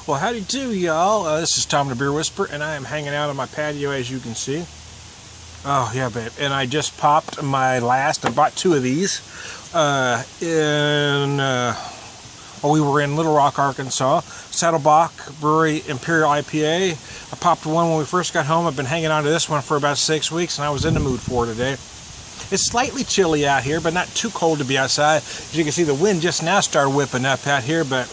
Well, howdy do, y'all. This is Tom the Beer Whisperer, and I am hanging out on my patio, as you can see. Oh, yeah, babe. And I just popped my last. I bought two of these. We were in Little Rock, Arkansas. Saddlebock Imperial IPA. I popped one when we first got home. I've been hanging on to this one for about 6 weeks, and I was in the mood for it today. It's slightly chilly out here, but not too cold to be outside. As you can see, the wind just now started whipping up out here, but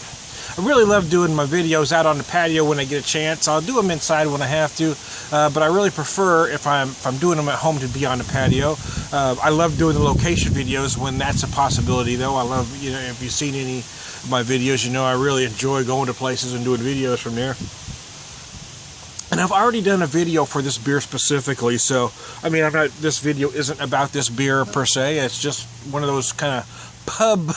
I really love doing my videos out on the patio when I get a chance. I'll do them inside when I have to, but I really prefer if I'm doing them at home to be on the patio. I love doing the location videos when that's a possibility, though. I love, if you've seen any of my videos, I really enjoy going to places and doing videos from there. And I've already done a video for this beer specifically, so this video isn't about this beer per se. It's just one of those kind of pub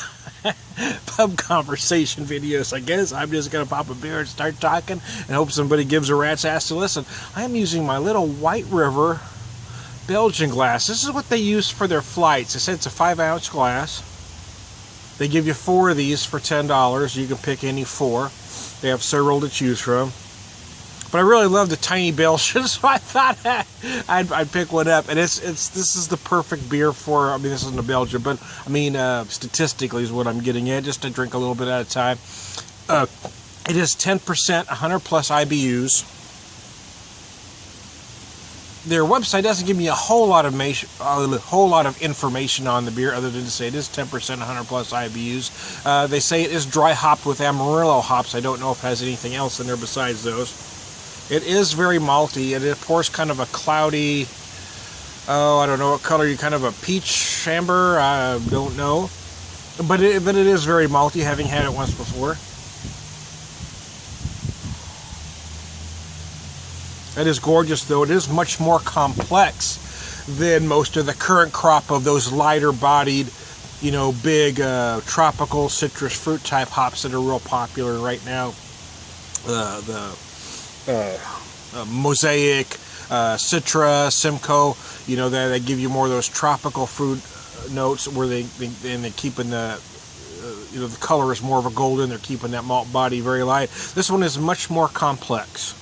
conversation videos, I guess. I'm just gonna pop a beer and start talking and hope somebody gives a rat's ass to listen. I am using my little White River Belgian glass. This is what they use for their flights. They said it's a 5-ounce glass. They give you 4 of these for $10. You can pick any 4. They have several to choose from. But I really love the tiny Belgian, so I thought I'd pick one up. And this is the perfect beer for. This isn't a Belgian, but statistically is what I'm getting at, just to drink a little bit at a time. It is 10%, 100 plus IBUs. Their website doesn't give me a whole lot of information on the beer, other than to say it is 10%, 100 plus IBUs. They say it is dry hopped with Amarillo hops. I don't know if it has anything else in there besides those. It is very malty, and it pours kind of a cloudy, I don't know what color, kind of a peach amber, I don't know. But it is very malty, having had it once before. It is gorgeous, though. It is much more complex than most of the current crop of those lighter-bodied, big tropical citrus fruit type hops that are real popular right now. Mosaic, Citra, Simcoe, they give you more of those tropical fruit notes where they're keeping the color is more of a golden. They're keeping that malt body very light. This one is much more complex,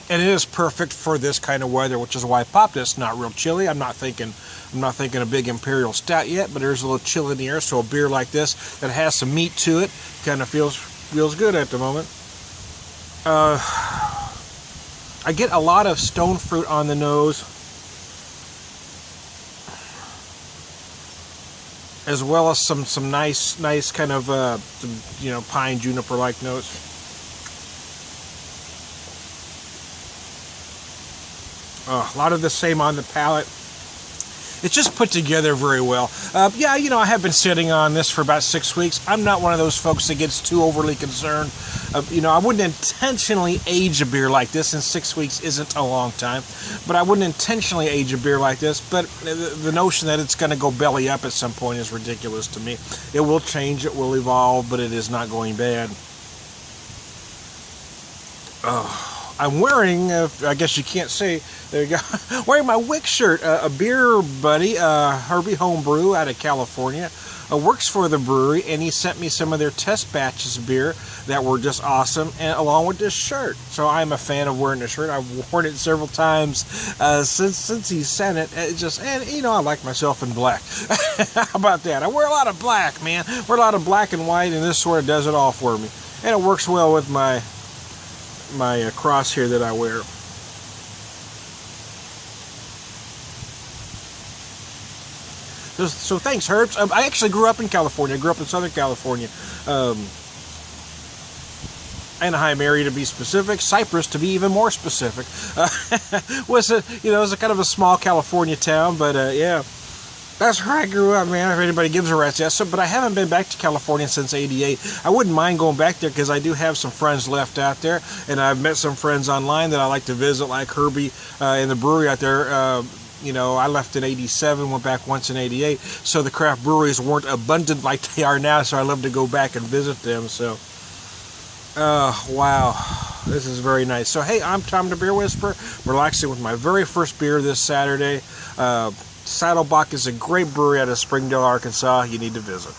and it is perfect for this kind of weather, which is why I popped it. It's not real chilly. I'm not thinking a big imperial stout yet, but there's a little chill in the air. So a beer like this that has some meat to it kind of feels good at the moment. I get a lot of stone fruit on the nose, as well as some nice kind of pine juniper like notes. A lot of the same on the palate. It's just put together very well. I have been sitting on this for about 6 weeks. I'm not one of those folks that gets too overly concerned. I wouldn't intentionally age a beer like this, and 6 weeks isn't a long time. But I wouldn't intentionally age a beer like this. But the notion that it's going to go belly up at some point is ridiculous to me. It will change, it will evolve, but it is not going bad. I'm wearing, I guess you can't say, there you go, wearing my Wick shirt. A beer buddy, Herbie Homebrew out of California, works for the brewery, and he sent me some of their test batches of beer that were just awesome, and along with this shirt. So I'm a fan of wearing the shirt. I've worn it several times since he sent it. I like myself in black. How about that? I wear a lot of black, man. I wear a lot of black and white, and this sort of does it all for me. And it works well with my cross here that I wear. So thanks, Herbs. I actually grew up in California. I grew up in Southern California. Anaheim area to be specific. Cypress to be even more specific. It was a kind of a small California town, but yeah. That's where I grew up, man, if anybody gives a rat's ass. But I haven't been back to California since '88. I wouldn't mind going back there because I do have some friends left out there, and I've met some friends online that I like to visit, like Herbie in the brewery out there. I left in '87, went back once in '88, so the craft breweries weren't abundant like they are now, so I love to go back and visit them. So, wow, this is very nice. So, hey, I'm Tom the Beer Whisperer, relaxing with my very first beer this Saturday. Saddlebock is a great brewery out of Springdale, Arkansas. You need to visit.